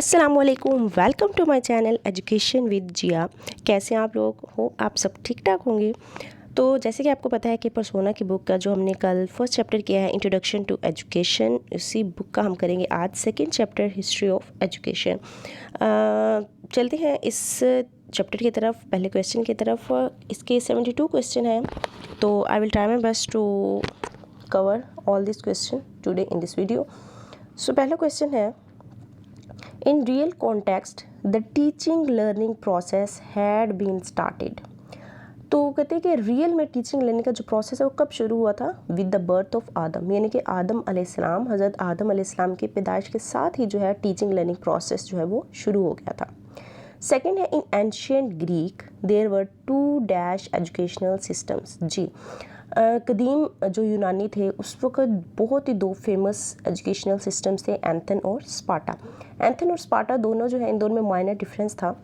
अस्सलामुअलैकुम, welcome to my channel education with Jiya. कैसे हैं आप लोग हो? आप सब ठीक ठाक होंगे। तो जैसे कि आपको पता है कि पर्सोना की बुक का जो हमने कल फर्स्ट चैप्टर किया है इंट्रोडक्शन टू एजुकेशन, उसी बुक का हम करेंगे आज second chapter history of education. चलते हैं इस चैप्टर की तरफ, पहले क्वेश्चन की तरफ। इसके 72 क्वेश्चन हैं, तो I will try my best to cover all this question today in this video. So पहला क्वेश्चन है, in real context the teaching learning process had been started। तो कहते हैं कि रियल में टीचिंग लर्निंग का जो प्रोसेस है वो कब शुरू हुआ था? With the birth of Adam, यानी कि आदम अलैहिस्सलाम, हज़रत आदम अलैहिस्सलाम की पैदाइश के साथ ही जो है टीचिंग लर्निंग प्रोसेस जो है वो शुरू हो गया था। सेकेंड है, in ancient Greek there were 2 educational systems. जी, कदीम जो यूनानी थे उस वक्त बहुत ही 2 फेमस एजुकेशनल सिस्टम्स थे, एंथन और स्पार्टा। एंथन और स्पार्टा दोनों जो है, इन दोनों में माइनर डिफरेंस था,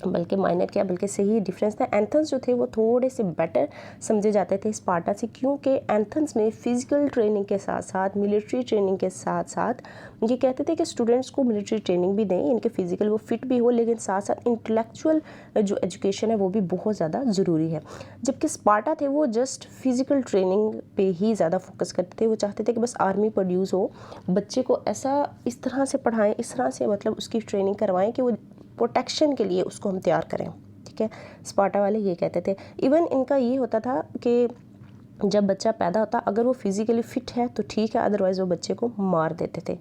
बल्कि माइनर क्या बल्कि सही डिफरेंस था। एंथन्स जो थे वो थोड़े से बेटर समझे जाते थे स्पार्टा से, क्योंकि एंथन्स में फ़िज़िकल ट्रेनिंग के साथ साथ मिलिट्री ट्रेनिंग के साथ साथ ये कहते थे कि स्टूडेंट्स को मिलिट्री ट्रेनिंग भी दें, इनके फ़िज़िकल वो फिट भी हो, लेकिन साथ साथ इंटेलेक्चुअल जो एजुकेशन है वो भी बहुत ज़्यादा ज़रूरी है। जबकि स्पार्टा थे वो जस्ट फिज़िकल ट्रेनिंग पे ही ज़्यादा फोकस करते थे। वो चाहते थे कि बस आर्मी प्रोड्यूस हो, बच्चे को ऐसा इस तरह से पढ़ाएं, इस तरह से मतलब उसकी ट्रेनिंग करवाएं कि वो प्रोटेक्शन के लिए उसको हम तैयार करें। ठीक है, स्पार्टा वाले ये कहते थे। इवन इनका ये होता था कि जब बच्चा पैदा होता, अगर वो फिज़िकली फ़िट है तो ठीक है, अदरवाइज़ वो बच्चे को मार देते थे।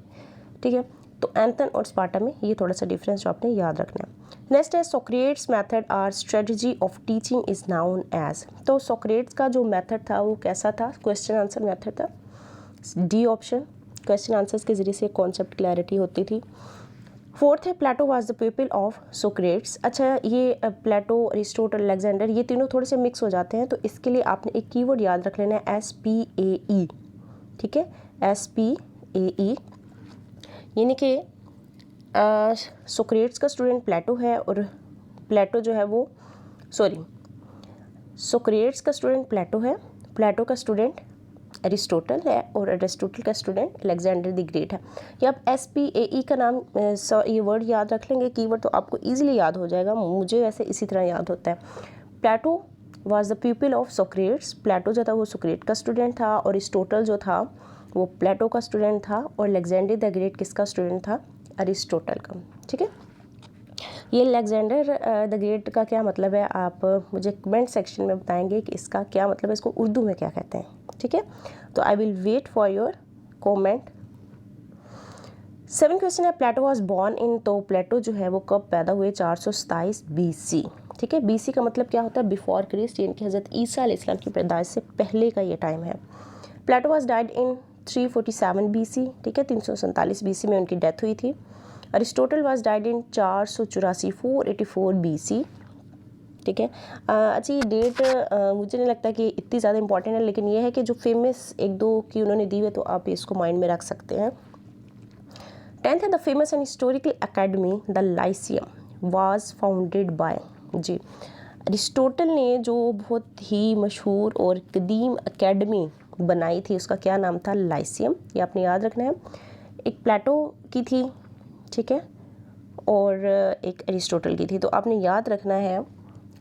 ठीक है, तो एंथन और स्पार्टा में ये थोड़ा सा डिफरेंस जो आपने याद रखना है। नेक्स्ट है, Socrates method or strategy of teaching is known as. तो सोक्रेट्स का जो मेथड था वो कैसा था? क्वेश्चन आंसर मेथड था। डी ऑप्शन, क्वेश्चन आंसर्स के ज़रिए से कॉन्सेप्ट क्लैरिटी होती थी। फोर्थ है, Plato was the pupil of Socrates. अच्छा, ये प्लेटो, अरिस्टोटल, अलेक्जेंडर ये तीनों थोड़े से मिक्स हो जाते हैं, तो इसके लिए आपने एक कीवर्ड याद रख लेना है, SPAE। ठीक है, SPAE, यानी कि सोक्रेट्स का स्टूडेंट प्लेटो है और प्लेटो जो है वो सोक्रेट्स का स्टूडेंट प्लेटो है, प्लेटो का स्टूडेंट अरिस्टोटल है और अरिस्टोटल का स्टूडेंट अलेक्जेंडर द ग्रेट है। ये आप SPAE का नाम ये वर्ड याद रख लेंगे, कीवर्ड, तो आपको इजीली याद हो जाएगा। मुझे वैसे इसी तरह याद होता है। Plato was the pupil of Socrates. Plato जो था वो सोक्रेट का स्टूडेंट था, और अरिस्टोटल जो था वो प्लेटो का स्टूडेंट था, और अलेक्जेंडर द ग्रेट किसका स्टूडेंट था? अरिस्टोटल का। ठीक है, ये अलेक्जेंडर द ग्रेट का क्या मतलब है, आप मुझे कमेंट सेक्शन में बताएंगे कि इसका क्या मतलब है, इसको उर्दू में क्या कहते हैं। ठीक है, तो I will wait for your comment. 7 question है, प्लेटो वाज बॉर्न इन। तो प्लेटो जो है वो कब पैदा हुए? 427 BC। ठीक है, BC का मतलब क्या होता है? बिफोर क्रिस्ट, यानी कि हज़रत ईसा अलैहिस्सलाम की पैदाइश से पहले का ये टाइम है। Plato was died in 347 BC। ठीक है, 347 BC में उनकी डेथ हुई थी। Aristotle was died in 484 484 BC। ठीक है, अच्छा ये डेट मुझे नहीं लगता कि इतनी ज़्यादा इंपॉर्टेंट है, लेकिन ये है कि जो फेमस 1-2 की उन्होंने दी हुई, तो आप इसको माइंड में रख सकते हैं। 10th है, the famous and historical academy the Lyceum was founded by. जी, अरिस्टोटल ने जो बहुत ही मशहूर और कदीम अकेडमी बनाई थी उसका क्या नाम था? लाइसियम। ये आपने याद रखना है। एक प्लेटो की थी, ठीक है, और एक अरिस्टोटल की थी, तो आपने याद रखना है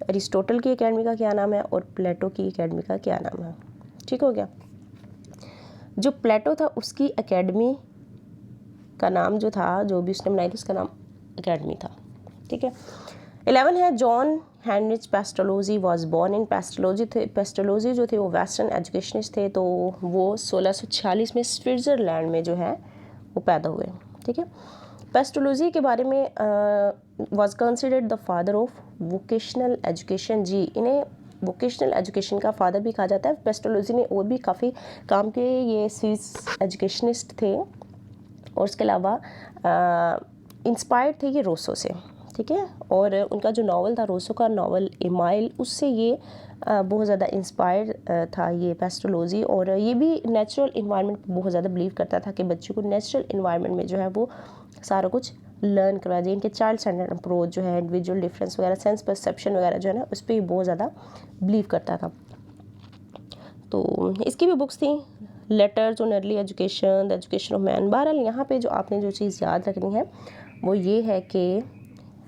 अरिस्टोटल की एकेडमी का क्या नाम है और प्लेटो की एकेडमी का क्या नाम है। ठीक हो गया। जो प्लेटो था उसकी एकेडमी का नाम जो था, जो भी उसने बनाई थी, उसका नाम एकेडमी था। ठीक है। 11 है, John Heinrich Pestalozzi was born in. Pestalozzi जो थे वो वेस्टर्न एजुकेशनिस्ट थे, तो वो 1646 में स्विट्ज़रलैंड में जो है वो पैदा हुए। ठीक है, पेस्टोलॉजी के बारे में was considered the father of vocational education. जी, इन्हें वोकेशनल एजुकेशन का फादर भी कहा जाता है। पेस्टोलॉजी ने और भी काफ़ी काम किए, ये स्विस एजुकेशनिस्ट थे, और उसके अलावा इंस्पायर्ड थे ये रोसो से। ठीक है, और उनका जो नावल था, रोसो का नावल एमाइल, उससे ये बहुत ज़्यादा इंस्पायर था ये पेस्टोलॉजी। और ये भी नेचुरल इन्वायरमेंट पर बहुत ज़्यादा बिलीव करता था कि बच्चों को नेचुरल इन्वायरमेंट में जो है वो सारा कुछ लर्न करवाया जाए। इनके चाइल्ड सेंटर्ड अप्रोच जो है, इंडिविजुअल डिफरेंस वगैरह, सेंस परसेप्शन वगैरह जो है ना, उस पर ही बहुत ज़्यादा बिलीव करता था। तो इसकी भी बुक्स थी, letters on early education, the education of man. बहरहाल यहाँ पे जो आपने जो चीज़ याद रखनी है वो ये है कि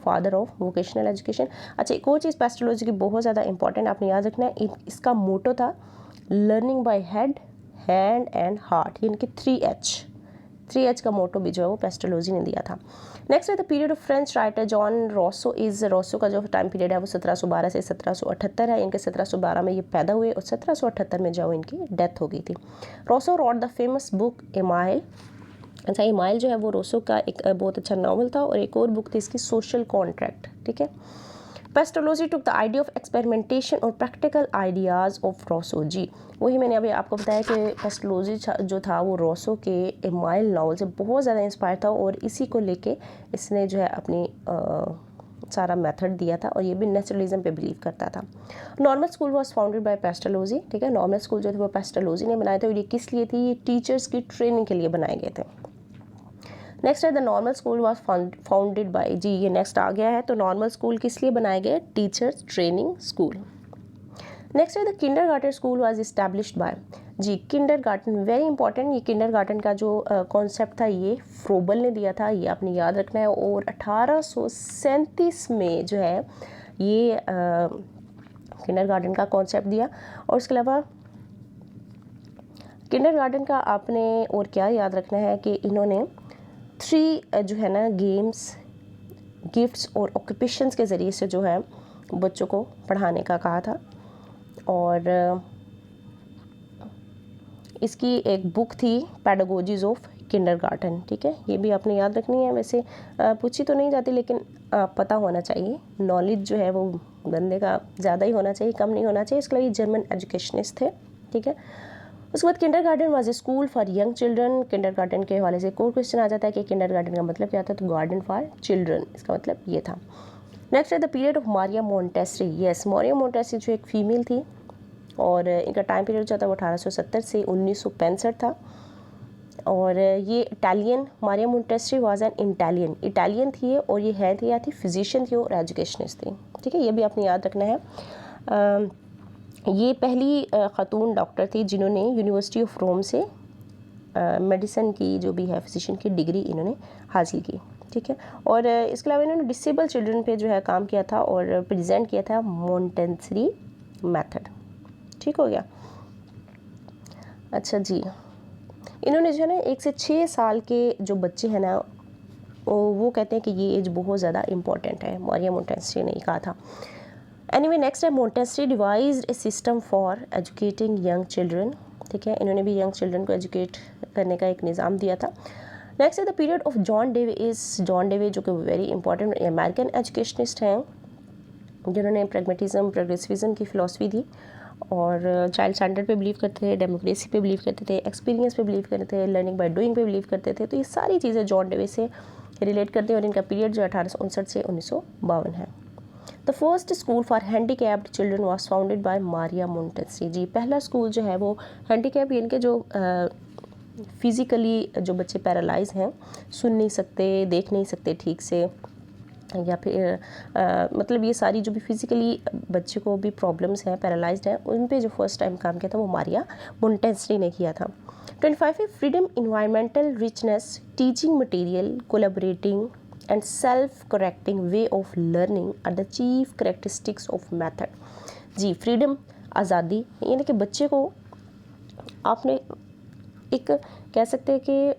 फादर ऑफ वोकेशनल एजुकेशन। अच्छा, एक और चीज़ पेस्टोलॉजी की बहुत ज़्यादा इंपॉर्टेंट आपने याद रखना है, इसका मोटो था learning by head, hand and heart, यानी कि 3H का मोटो भी जो है वो पेस्टोलॉजी ने दिया था। नेक्स्ट है the period of French writer John Rousseau Rousseau का जो टाइम पीरियड है वो 1712 से 1778 है। इनके 1712 में ये पैदा हुए और 1778 में जो इनकी डेथ हो गई थी। Rousseau wrote the famous book Emile. अच्छा, एमाइल जो है वो रोसो का एक बहुत अच्छा नावल था, और एक और बुक थी इसकी सोशल कॉन्ट्रैक्ट। ठीक है। Pestology took the idea of experimentation और प्रैक्टिकल आइडियाज़ ऑफ रोसो। जी वही मैंने अभी आपको बताया कि पेस्टोलॉजी जो था वो रोसो के एमाइल नावल से बहुत ज़्यादा इंस्पायर था, और इसी को लेके इसने जो है अपनी सारा मेथड दिया था, और ये भी नेचुरलिज्म पे बिलीव करता था। Normal school was founded bye pestology. ठीक है, नॉर्मल स्कूल जो थे वो पेस्टोलॉजी ने बनाए थे, और ये किस लिए थी? ये टीचर्स की ट्रेनिंग के लिए बनाए गए थे। नेक्स्ट है the normal school was founded by, जी ये नेक्स्ट आ गया है। तो नॉर्मल स्कूल किस लिए बनाए गए? Teachers training school. नेक्स्ट है the kindergarten school was established by, जी किंडरगार्टन वेरी इंपॉर्टेंट। ये किंडरगार्टन का जो कॉन्सेप्ट था ये फ्रोबल ने दिया था, ये आपने याद रखना है। और 1837 में जो है ये किंडरगार्टन का कॉन्सेप्ट दिया। और उसके अलावा किंडरगार्टन का आपने और क्या याद रखना है कि इन्होंने 3 जो है ना गेम्स, गिफ्ट्स और ऑक्यूपेशंस के ज़रिए से जो है बच्चों को पढ़ाने का कहा था। और इसकी एक बुक थी पेडागोजीज ऑफ किंडरगार्टन। ठीक है, ये भी आपने याद रखनी है। वैसे पूछी तो नहीं जाती, लेकिन पता होना चाहिए। नॉलेज जो है वो बंदे का ज़्यादा ही होना चाहिए, कम नहीं होना चाहिए। इसके लिए जर्मन एजुकेशनिस्ट थे। ठीक है, उसके बाद kindergarten was a school for young children. Kindergarten के हवाले से एक और क्वेश्चन आ जाता है कि किंडरगार्टन का मतलब क्या था? तो गार्डन फॉर चिल्ड्रन, इसका मतलब ये था। नेक्स्ट है the period of Maria Montessori. Yes, Maria Montessori जो एक फीमेल थी, और इनका टाइम पीरियड जो था वो 1870 से 1965 था। और ये Italian, Maria Montessori was an Italian थी, और ये है थी या थी फिजिशियन थी और एजुकेशनिस्ट थी। ठीक है, ये भी आपने याद रखना है। ये पहली ख़ातून डॉक्टर थी जिन्होंने यूनिवर्सिटी ऑफ रोम से मेडिसिन की जो भी है फिजिशियन की डिग्री इन्होंने हासिल की। ठीक है, और इसके अलावा इन्होंने डिसेबल चिल्ड्रन पे जो है काम किया था और प्रेजेंट किया था मोंटेसरी मेथड। ठीक हो गया। अच्छा जी, इन्होंने जो है ना 1 से 6 साल के जो बच्चे हैं ना, वो कहते हैं कि ये एज बहुत ज़्यादा इंपॉर्टेंट है। मारिया मोंटेसरी ने कहा था। एनीवे, नेक्स्ट है Montessori devised A system for educating young children. ठीक है, इन्होंने भी यंग चिल्ड्रन को एजुकेट करने का एक निज़ाम दिया था। नेक्स्ट है the period of John Dewey. John Dewey जो कि वेरी इंपॉर्टेंट अमेरिकन एजुकेशनिस्ट हैं, जिन्होंने प्रैग्मेटिज्म, प्रोग्रेसिविज्म की फ़िलासफ़ी दी, और चाइल्ड स्टैंडर्ड पे बिलीव करते थे, डेमोक्रेसी पे बिलीव करते थे, एक्सपीरियंस पे बिलीव करते थे, लर्निंग बाय डूइंग पे बिलीव करते थे। तो ये सारी चीज़ें जॉन डेवे से रिलेट करते हैं, और इनका पीरियड जो 1859 से 1952 है। The first school for handicapped children was founded by Maria Montessori. जी पहला स्कूल जो है वो हैंडीकैप, इनके जो फिज़िकली जो बच्चे पैरालाइज हैं, सुन नहीं सकते, देख नहीं सकते ठीक से, या फिर मतलब ये सारी जो भी फिज़िकली बच्चे को भी प्रॉब्लम्स हैं, पैरालाइज्ड हैं, उन पे जो फर्स्ट टाइम काम किया था वो मारिया मोंटेसरी ने किया था। 25 है freedom, environmental richness, teaching material, collaborating and self correcting way of learning are the chief characteristics of method. जी फ्रीडम, आज़ादी, यानी कि बच्चे को आपने एक कह सकते हैं कि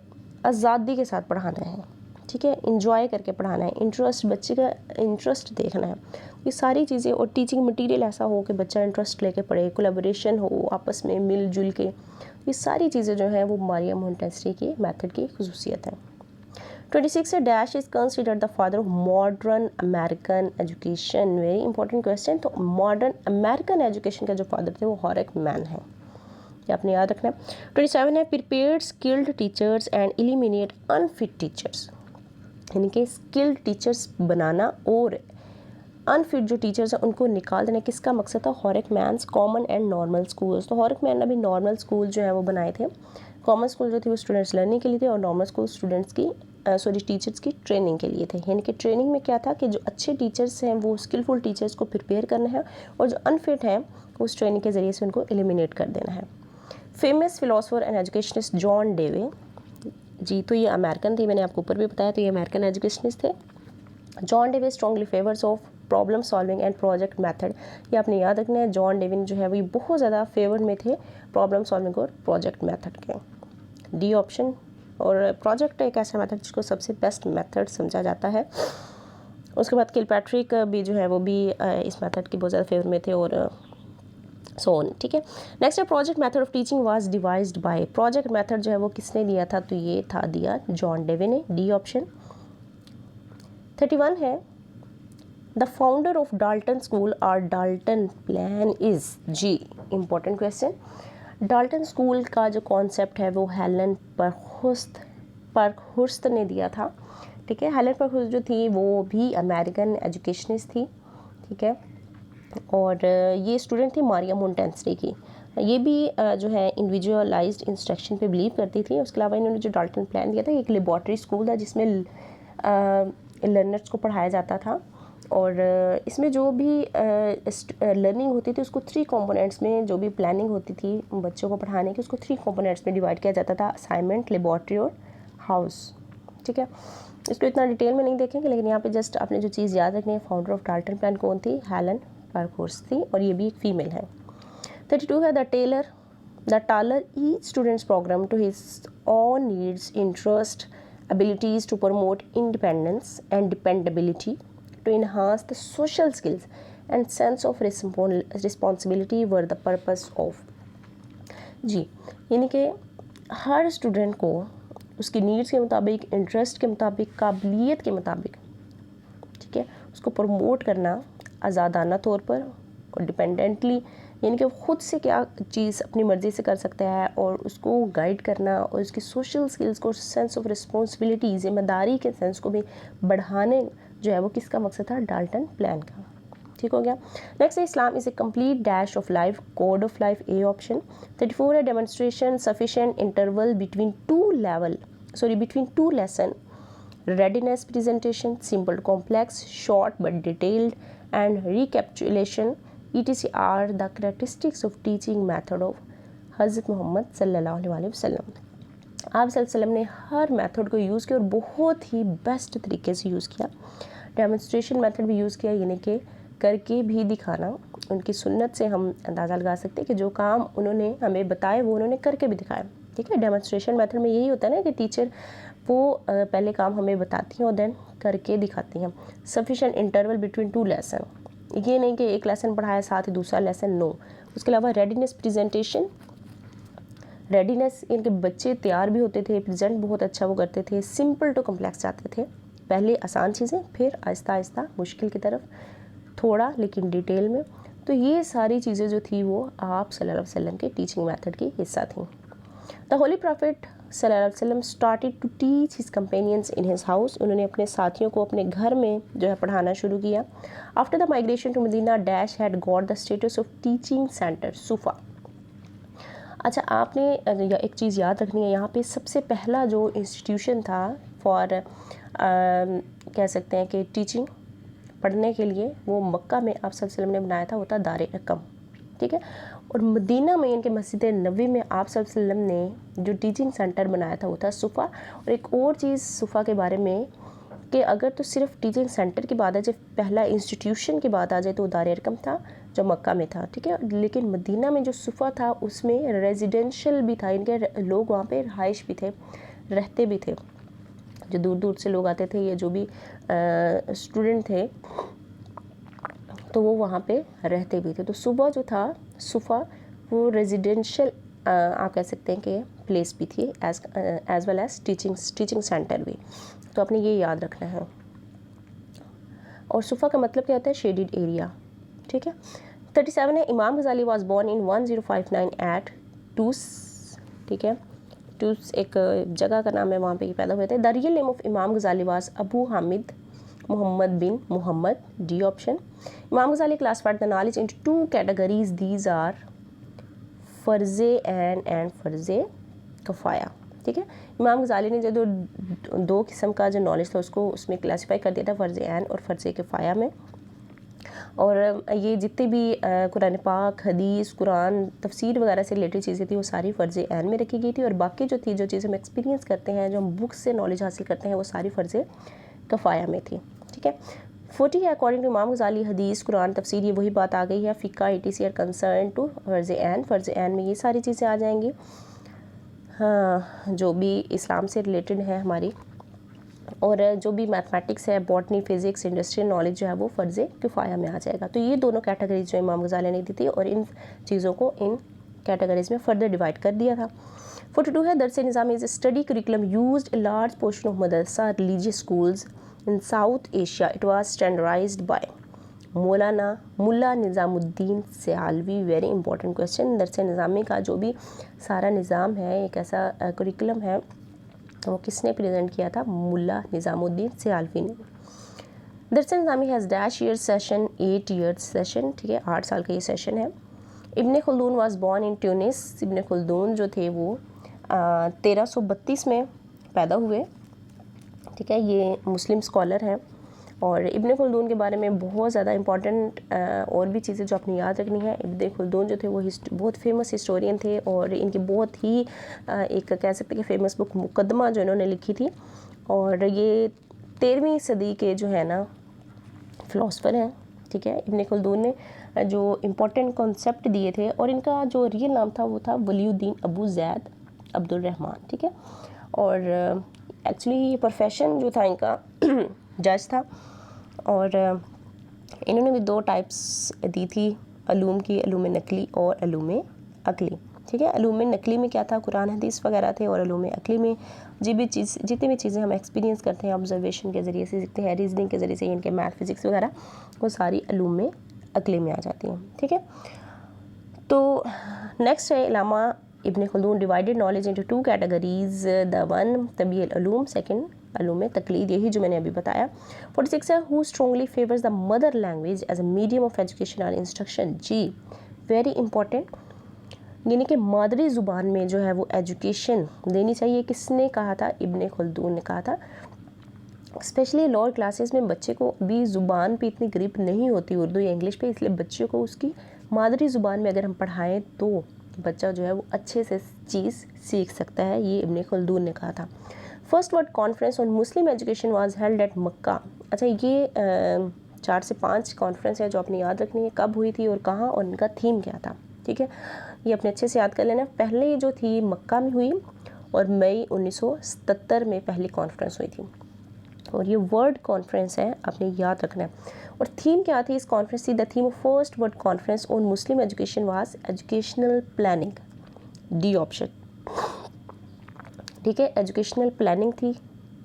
आज़ादी के साथ पढ़ाना है। ठीक है, इंजॉय करके पढ़ाना है, इंटरेस्ट, बच्चे का इंटरेस्ट देखना है, ये सारी चीज़ें। और टीचिंग मटेरियल ऐसा हो कि बच्चा इंटरेस्ट लेके पढ़े, कोलैबोरेशन हो आपस में मिलजुल के, ये सारी चीज़ें जो हैं वो मारिया मोंटेसरी की मेथड की खुसूसियत है। 26 है dash is considered the father of modern American education. Very important question. तो मॉडर्न अमेरिकन एजुकेशन का जो फादर थे वो हॉरेक मैन है, ये आपने याद रखना है। 27 है prepare skilled teachers and eliminate unfit teachers, यानी कि स्किल्ड टीचर्स बनाना और अनफिट जो टीचर्स हैं उनको निकाल देना। किसका मकसद था? Horace Mann's common and normal schools. तो हॉरेक मैन ने भी नॉर्मल स्कूल जो है वो बनाए थे। कॉमन स्कूल जो थे वो स्टूडेंट्स लर्निंग के लिए थे, और नॉर्मल स्कूल स्टूडेंट्स की टीचर्स की ट्रेनिंग के लिए थे। यानी कि ट्रेनिंग में क्या था कि जो अच्छे टीचर्स हैं वो स्किलफुल टीचर्स को प्रिपेयर करना है, और जो अनफिट हैं उस ट्रेनिंग के ज़रिए से उनको एलिमिनेट कर देना है। Famous philosopher and educationist John Dewey. जी, तो ये अमेरिकन थे, मैंने आपको ऊपर भी बताया, तो ये अमेरिकन एजुकेशनिस्ट थे। John Dewey strongly favours of problem solving and project method, ये आपने याद रखना है। जॉन डेविन जो है वो बहुत ज़्यादा फेवर में थे प्रॉब्लम सॉल्विंग और प्रोजेक्ट मेथड के, डी ऑप्शन। और प्रोजेक्ट एक ऐसा मेथड जिसको सबसे बेस्ट मेथड समझा जाता है। उसके बाद किलपैट्रिक भी जो है वो भी इस मेथड के बहुत ज़्यादा फेवर में थे, और सो ऑन, ठीक है। नेक्स्ट है project method of teaching was devised by, project method जो है वो किसने दिया था, तो ये था दिया जॉन डेवी ने, डी ऑप्शन। 31 है the founder of Dalton school और डाल्टन प्लान इज, जी इंपॉर्टेंट क्वेश्चन। डाल्टन स्कूल का जो कॉन्सेप्ट है वो हेलन परखुर्स्ट ने दिया था, ठीक है। हेलन परखुर्स्ट जो थी वो भी अमेरिकन एजुकेशनिस्ट थी, ठीक है, और ये स्टूडेंट थी मारिया मोंटेंसरी की। ये भी जो है इंडिविजुअलाइज्ड इंस्ट्रक्शन पे बिलीव करती थी। उसके अलावा इन्होंने जो डाल्टन प्लान दिया था, एक लेबॉर्ट्री स्कूल था जिसमें लर्नर्स को पढ़ाया जाता था, और इसमें जो भी लर्निंग होती थी उसको 3 कंपोनेंट्स में, जो भी प्लानिंग होती थी बच्चों को पढ़ाने की उसको 3 कंपोनेंट्स में डिवाइड किया जाता था, असाइनमेंट, लेबॉर्ट्री और हाउस, ठीक है। इसको इतना डिटेल में नहीं देखेंगे, लेकिन यहाँ पे जस्ट आपने जो चीज़ याद रखनी है, फाउंडर ऑफ डाल्टन प्लान कौन थी, हेलन परखुर्स्ट थी, और ये भी एक फीमेल है। 32 है the tailor each students program to his own needs, interest, abilities to promote independence and dependability, to enhance the social skills and sense of responsibility were the purpose of, जी यानी कि हर student को उसकी needs के मुताबिक, interest के मुताबिक, काबिलियत के मुताबिक, ठीक है, उसको प्रमोट करना आज़ादाना तौर पर और डिपेंडेंटली, यानी कि वो खुद से क्या चीज़ अपनी मर्ज़ी से कर सकता है, और उसको गाइड करना और उसकी सोशल स्किल्स को, सेंस ऑफ रिस्पॉन्सिबिलिटी, ज़िम्मेदारी के सेंस को भी बढ़ाने जो है वो किसका मकसद था, डाल्टन प्लान का, ठीक हो गया। नेक्स्ट है Islam is a complete dash of life, code of life, a option. 34 है demonstration sufficient interval between two lesson, readiness presentation, simple to complex, short but detailed, and recapitulation etc are the characteristics of teaching method of हज़रत मोहम्मद सल्लल्लाहु अलैहि वसल्लम। आप सल्लल्लाहु अलैहि वसल्लम ने हर मेथड को यूज़ किया और बहुत ही बेस्ट तरीके से यूज़ किया। डेमोन्स्ट्रेशन मेथड भी यूज़ किया, यानी कि करके भी दिखाना। उनकी सुन्नत से हम अंदाज़ा लगा सकते हैं कि जो काम उन्होंने हमें बताए वो उन्होंने करके भी दिखाया, ठीक है। डेमोन्स्ट्रेशन मेथड में यही होता है ना कि टीचर वो पहले काम हमें बताती हैं और देन करके दिखाती हैं। सफिशिएंट इंटरवल बिटवीन 2 लेसन, ये नहीं कि एक लेसन पढ़ाया साथ ही दूसरा लेसन, नो। उसके अलावा रेडीनेस प्रेजेंटेशन, रेडीनेस यानी कि बच्चे तैयार भी होते थे, प्रेजेंट बहुत अच्छा वो करते थे। सिंपल टू कम्प्लेक्स जाते थे, पहले आसान चीज़ें फिर आहिस्ता आहिस्ता मुश्किल की तरफ, थोड़ा लेकिन डिटेल में। तो ये सारी चीज़ें जो थी वो आप सल्लल्लाहु अलैहि वसल्लम के टीचिंग मेथड की हिस्सा थी। द होली प्रॉफिट सल्लल्लाहु अलैहि वसल्लम started to teach his companions in his house, उन्होंने अपने साथियों को अपने घर में जो है पढ़ाना शुरू किया। After the migration to Medina dash had got the status of teaching centre, Suffa. अच्छा, आपने एक चीज़ याद रखनी है, यहाँ पे सबसे पहला जो इंस्टीट्यूशन था फॉर कह सकते हैं कि टीचिंग, पढ़ने के लिए, वो मक्का में आप सल्लल्लाहु अलैहि वसल्लम ने बनाया था, वो था दार अरकम, ठीक है। और मदीना में इनके मस्जिद नबी में आप सल्लल्लाहु अलैहि वसल्लम ने जो टीचिंग सेंटर बनाया था वो था सूफ़ा। और एक और चीज़ सूफ़ा के बारे में कि अगर तो सिर्फ टीचिंग सेंटर की बात आ जाए, पहला इंस्टीट्यूशन की बात आ जाए, तो दार अरकम था जो मक्का में था, ठीक है। लेकिन मदीना में जो सूफ़ा था उसमें रेजिडेंशियल भी था, इनके लोग वहाँ पे रहाइश भी थे, रहते भी थे, जो दूर दूर से लोग आते थे, ये जो भी स्टूडेंट थे तो वो वहाँ पे रहते भी थे। तो सुबह जो था सूफ़ा वो रेजिडेंशियल आप कह सकते हैं कि प्लेस भी थी, as well as teaching centre भी। तो आपने ये याद रखना है। और सूफ़ा का मतलब क्या होता है, शेडिड एरिया, ठीक है। 37 है Imam Ghazali was born in 1059 at Tus, ठीक है। टूस एक जगह का नाम है, वहाँ पे पैदा हुए थे। The real name of Imam Ghazali was Abu Hamid Muhammad bin Muhammad, D option. Imam Ghazali classified the knowledge into 2 categories, these are फ़र्ज़े एंड फ़र्ज़े कफ़ाया, ठीक है। इमाम गज़ाली ने जो 2 किस्म का जो नॉलेज था उसको उसमें क्लासीफाई कर दिया था, फ़र्ज़े ऐन और फ़र्ज़े किफ़ाया में। और ये जितने भी कुरान पाक, हदीस, कुरान, तफसीर वगैरह से रिलेटेड चीज़ें थी वो सारी फ़र्ज़ ऐन में रखी गई थी। और बाकी जो थी, जो चीज़ें हम एक्सपीरियंस करते हैं, जो हम बुक्स से नॉलेज हासिल करते हैं, वो सारी फ़र्ज़ कफ़ाया में थी। ठीक है। 40 है अकॉर्डिंग टू इमाम गज़ाली, हदीस, कुरान, तफसीर, ये वही बात आ गई है। फ़िक़्ह, ETC आर कंसर्न टू फ़र्ज़ ऐन। फ़र्ज़ ऐन में ये सारी चीज़ें आ जाएंगी, हाँ, जो भी इस्लाम से रिलेटेड है हमारी। और जो भी मैथमेटिक्स है, बॉटनी, फिज़िक्स, इंडस्ट्रियल नॉलेज जो है वो फ़र्ज़ किफ़ाया में आ जाएगा। तो ये दोनों कैटेगरीज जो इमाम गज़ाली ने दी थी, और इन चीज़ों को इन कैटेगरीज में फर्दर डिवाइड कर दिया था। 42 है Dars Nizam is study curriculum used in large portion of madrasa religious schools in South Asia. It was standardized by Mulla Nizamuddin Sialvi. Very important question. Dars Nizami का जो भी सारा निज़ाम है, एक ऐसा करिकुलम है, वो किसने प्रेजेंट किया था? मुल्ला निज़ामुद्दीन सियालवी ने। Dars Nizami has dash year session, 8 years session. ठीक है, 8 साल का ये सेशन है। इब्न खुल्दून वाज बॉर्न इन ट्यूनिस। इब्न खुल्दून जो थे वो 1332 में पैदा हुए। ठीक है, ये मुस्लिम स्कॉलर हैं। और इब्न खुल्दून के बारे में बहुत ज़्यादा इंपॉर्टेंट और भी चीज़ें जो आपने याद रखनी है। इब्न खुल्दून जो थे वो बहुत फेमस हिस्टोरियन थे, और इनकी बहुत ही एक कह सकते हैं कि फ़ेमस बुक मुकदमा जो इन्होंने लिखी थी। और ये 13वीं सदी के जो है ना फ़िलासफ़र हैं। ठीक है, इब्न खुल्दून ने जो इम्पोर्टेंट कॉन्सेप्ट दिए थे, और इनका जो रियल नाम था वो था वलीउद्दीन अबू ज़ैद अब्दुल रहमान। ठीक है, और एक्चुअली ये प्रोफेशन जो था इनका जज था। और इन्होंने भी 2 टाइप्स दी थी अलूम की, अलूम नकली और अलूम अकली। ठीक है, अलूम नकली में क्या था? कुरान, हदीस वगैरह थे। और अलूम अकली में जितनी भी चीज़ें हम एक्सपीरियंस करते हैं, ऑब्जर्वेशन के ज़रिए से सीखते हैं, रीजनिंग के ज़रिए से, इनके मैथ, फिज़िक्स वगैरह, वो सारी अलूम अकली में आ जाती हैं। ठीक है, तो नेक्स्ट है Allama Ibn Khaldun divided knowledge into 2 categories. The one तबील अलूम, सेकंड अलूम तकलीद, यही जो मैंने अभी बताया। 46 है who strongly favours the mother language as a medium of education और इंस्ट्रक्शन। जी, वेरी इंपॉर्टेंट, यानी कि मादरी ज़ुबान में जो है वो एजुकेशन देनी चाहिए। किसने कहा था? इब्न खुल्दून ने कहा था। स्पेशली लोअर क्लासेस में बच्चे को भी ज़ुबान पे इतनी ग्रिप नहीं होती उर्दू या इंग्लिश पे, इसलिए बच्चे को उसकी मादरी ज़ुबान में अगर हम पढ़ाएं तो बच्चा जो है वो अच्छे से चीज़ सीख सकता है। ये इब्न खुल्दून ने कहा था। First world conference on Muslim education was held at Mecca. अच्छा, ये 4 से 5 कॉन्फ्रेंस है जो आपने याद रखनी है, कब हुई थी और कहाँ, और इनका थीम क्या था। ठीक है, ये अपने अच्छे से याद कर लेना। पहले जो थी मक्का में हुई, और मई 1977 में पहली कॉन्फ्रेंस हुई थी। और ये वर्ल्ड कॉन्फ्रेंस है, आपने याद रखना है। और थीम क्या थी इस कॉन्फ्रेंस की? The theme of first world conference on Muslim education was educational planning. D option. ठीक है, एजुकेशनल प्लानिंग थी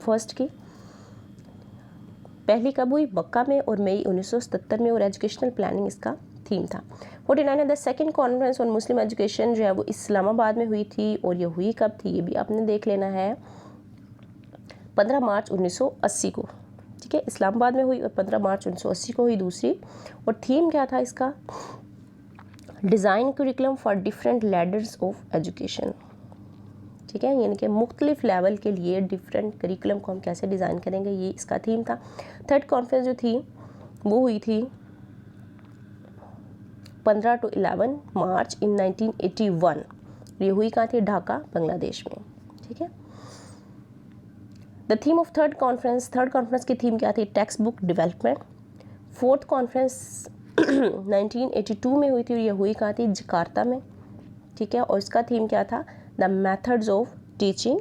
फर्स्ट की। पहली कब हुई? मक्का में, और मई 1977 में, और एजुकेशनल प्लानिंग इसका थीम था। 49 है the second conference on Muslim education जो है वो इस्लामाबाद में हुई थी। और ये हुई कब थी? ये भी आपने देख लेना है, 15 मार्च 1980 को। ठीक है, इस्लामाबाद में हुई, और 15 मार्च 1980 को हुई दूसरी। और थीम क्या था इसका? Design curriculum for different ladders of education. ठीक है, यानी कि मुख्तलिफ लेवल के लिए डिफरेंट करिकुलम को हम कैसे डिज़ाइन करेंगे, ये इसका थीम था। थर्ड कॉन्फ्रेंस जो थी वो हुई थी 15 to 11 मार्च इन 1981। ये हुई कहाँ थी? ढाका, बांग्लादेश में। ठीक है, the theme of third conference की थीम क्या थी? Text book development. Fourth conference 1982 में हुई थी, और ये हुई कहाँ थी? जकार्ता में। ठीक है, और इसका थीम क्या था? The methods of teaching.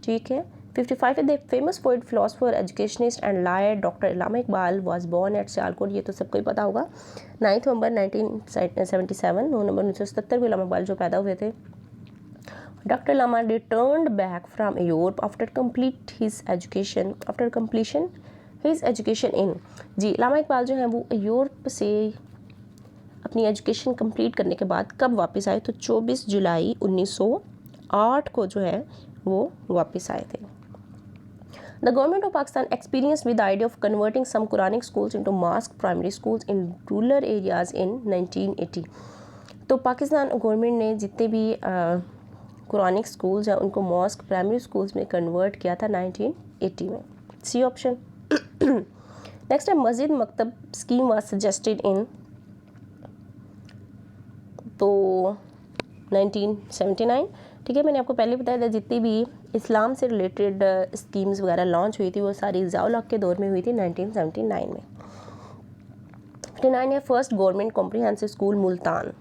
ठीक है, 55 है the famous poet, philosopher, educationist and lawyer doctor Allama Iqbal was born at Sialkot. ये तो सबको ही पता होगा। 9 नवंबर 1977, 9 नवंबर 1977 को अल्लामा इकबाल जो पैदा हुए थे। Doctor Allama returned back from Europe after completion his education in। जी, अल्लामा इकबाल जो है वो यूरोप से अपनी एजुकेशन कंप्लीट करने के बाद कब वापस आए? तो 24 जुलाई 1908 को जो है वो वापस आए थे। The government of Pakistan experienced with the idea of converting some Quranic schools into mosque primary schools in rural areas in 1980। तो पाकिस्तान गवर्नमेंट ने जितने भी कुरानिक स्कूल्स हैं उनको मॉस्क प्राइमरी स्कूल्स में कन्वर्ट किया था 1980 में। C option. नेक्स्ट है Masjid Maktab scheme was suggested in, तो 1979। ठीक है, मैंने आपको पहले बताया था जितनी भी इस्लाम से रिलेटेड स्कीम्स वगैरह लॉन्च हुई थी वो सारी ज़ियाउल हक के दौर में हुई थी 1979 में। 59 है first government comprehensive school Multan.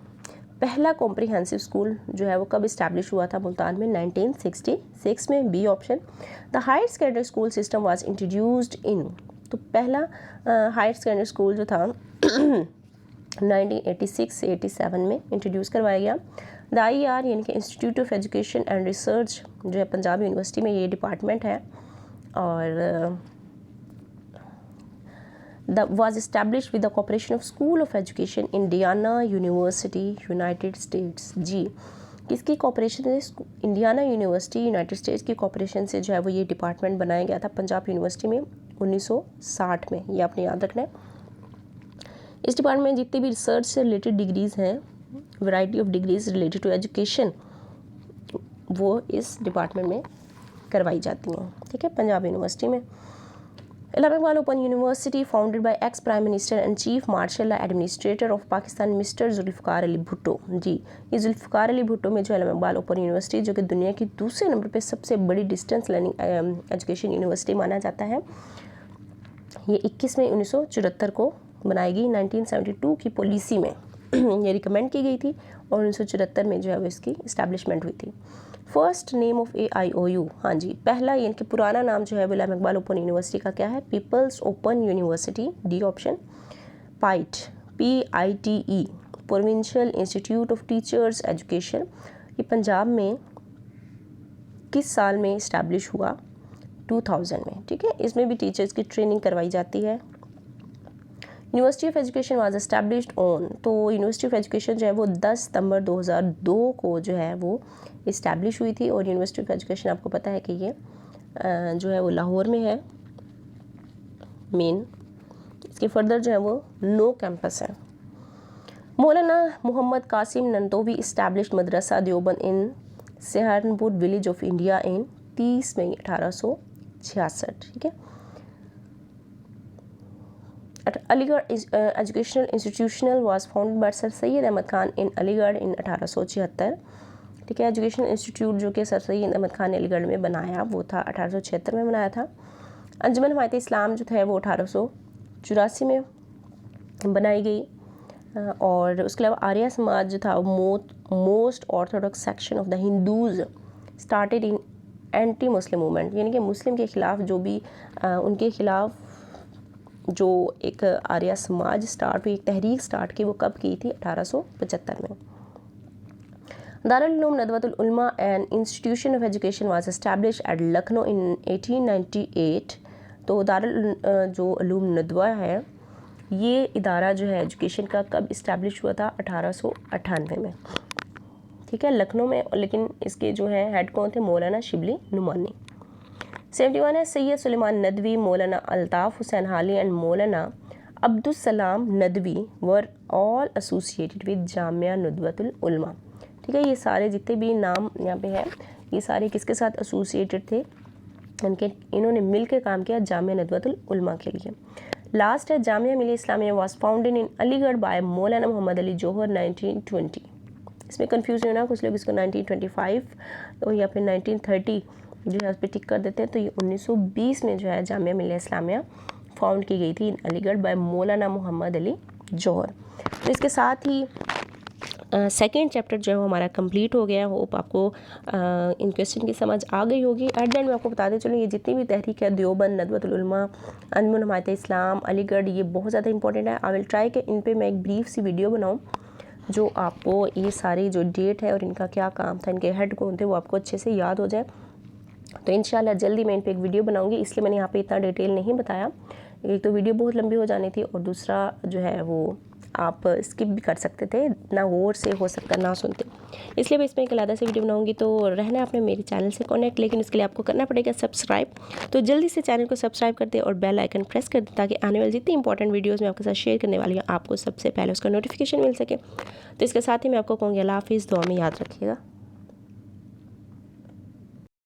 पहला कॉम्प्रिहेंसिव स्कूल जो है वो कब इस्टेब्लिश हुआ था मुल्तान में, 1966 में, B option. The higher secondary school system was introduced in, तो पहला हायर सेकेंडरी स्कूल जो था 1986 से 87 में इंट्रोड्यूस करवाया गया। द IER यानी कि institute of education and research जो है पंजाब यूनिवर्सिटी में ये डिपार्टमेंट है, और was established with the cooperation of School of Education Indiana University United States। जी, किसकी कॉपरेशन से? इंडियाना यूनिवर्सिटी यूनाइटेड स्टेट्स की कॉपरेशन से जो है वो ये डिपार्टमेंट बनाया गया था पंजाब यूनिवर्सिटी में 1960 में, ये आपने याद रखना है। इस डिपार्टमेंट में जितनी भी रिसर्च से रिलेटेड डिग्रीज़ हैं, variety of degrees related to education, वो इस डिपार्टमेंट में करवाई जाती हैं। ठीक है, पंजाब यूनिवर्सिटी में। Allahabad open university founded by ex prime minister and chief marshal administrator of Pakistan mister Zulfikar Ali Bhutto. जी, ये जुल्फ़िकार अली भुट्टो में जो इलाहाबाद ओपन यूनिवर्सिटी जो कि दुनिया की दूसरे नंबर पे सबसे बड़ी डिस्टेंस लर्निंग एजुकेशन यूनिवर्सिटी माना जाता है, ये 21 मई 1974 को बनाई गई। 1972 की पॉलिसी में ये रिकमेंड की गई थी और 1974 में जो है वो इसकी इस्टेब्लिशमेंट हुई थी। फर्स्ट नेम ऑफ AIOU, हाँ जी, पहला यानी कि पुराना नाम जो है वो इलाहाबाद ओपन यूनिवर्सिटी का क्या है? People's open university, D option. PITE, PITE, provincial institute of teachers education, ये पंजाब में किस साल में इस्टेब्लिश हुआ? 2000 में। ठीक है, इसमें भी टीचर्स की ट्रेनिंग करवाई जाती है। University of education was established on, तो यूनिवर्सिटी ऑफ एजुकेशन जो है वो 10 सितंबर 2002 को जो है वो इस्टेब्लिश हुई थी। और यूनिवर्सिटी ऑफ एजुकेशन आपको पता है कि ये जो है वो लाहौर में है मेन, इसके फर्दर जो है वो 9 कैंपस हैं। Maulana Mohammad Qasim Nandovi established madrasa Deoband in Saharanpur village of India in 30 May 1866। ठीक है, Aligarh educational institutional was founded by sir Syed Ahmad Khan in Aligarh in 1876। ठीक है, एजुकेशनल इंस्टीट्यूट जो कि सर सैयद अहमद खान ने अलीगढ़ में बनाया वो था 1876 में बनाया था। अंजुमन हमायत इस्लाम जो था वो 1884 में बनाई गई। और उसके अलावा आर्य समाज जो था most Orthodox section of the Hindus started in anti Muslim movement, यानी कि मुस्लिम के ख़िलाफ़ जो भी उनके ख़िलाफ़ जो एक आर्य समाज स्टार्ट हुई, एक तहरीक स्टार्ट की, वो कब की थी? 1875 में। Darul Uloom Nadwatul Ulama and institution of education was establish at Lucknow in 1898। तो दारुल जो उलूम नदवा है ये इदारा जो है एजुकेशन का कब इस्टेब्लिश हुआ था? 1898 में। ठीक है, लखनऊ में, लेकिन इसके जो है हेड कौन थे? मौलाना शिबली नुमानी। 71 है सैयद सुलेमान नदवी, मौलाना Altaf Hussain Hali and Maulana Abdussalam Nadvi were all associated with Jamia Nadwatul Ulama. ठीक है, ये सारे जितने भी नाम यहाँ पे हैं ये सारे किसके साथ एसोसिएटेड थे? इन्होंने मिल के काम किया जामिया नदवतुल उलमा के लिए। लास्ट है Jamia Millia Islamia was founded in Aligarh by Maulana Mohammad Ali जौहर 1920। इसमें कंफ्यूज होना, कुछ लोग इसको 1925 और या फिर 1930 जो है उस पर टिक कर देते हैं। तो ये 1920 में जो है जामिया मिलिया इस्लामिया फाउंड की गई थी इन अलीगढ़ बाय मौलाना मोहम्मद अली जौहर। तो इसके साथ ही सेकेंड चैप्टर जो है वो हमारा कंप्लीट हो गया। होप आपको इन क्वेश्चन की समझ आ गई होगी। एट द एंड में आपको बताते चलो ये जितनी भी तहरीक है देवबंद, नदवतुल उलमा, अंजुमन हमायत इस्लाम, अलीगढ़, ये बहुत ज़्यादा इंपॉर्टेंट है। आई विल ट्राई कि इन पे मैं एक ब्रीफ सी वीडियो बनाऊँ जो आपको ये सारी जो डेट है और इनका क्या काम था, इनके हेड कौन थे, वो आपको अच्छे से याद हो जाए। तो इंशाल्लाह जल्दी मैं इन पे एक वीडियो बनाऊंगी, इसलिए मैंने यहाँ पे इतना डिटेल नहीं बताया। एक तो वीडियो बहुत लंबी हो जानी थी और दूसरा जो है वो आप स्किप भी कर सकते थे, ना गौर से हो सकता ना सुनते, इसलिए मैं इसमें एक अलग से वीडियो बनाऊंगी। तो रहना आपने मेरे चैनल से कनेक्ट, लेकिन इसके लिए आपको करना पड़ेगा सब्सक्राइब। तो जल्दी से चैनल को सब्सक्राइब कर दे और बेल आइकन प्रेस कर दे ताकि आने वाली जितनी इंपॉर्टेंट वीडियोज़ मैं आपके साथ शेयर करने वाली हूँ आपको सबसे पहले उसका नोटिफिकेशन मिल सके। तो इसके साथ ही मैं आपको कहूँगी अल्लाह हाफिज़, दुआ में याद रखिएगा।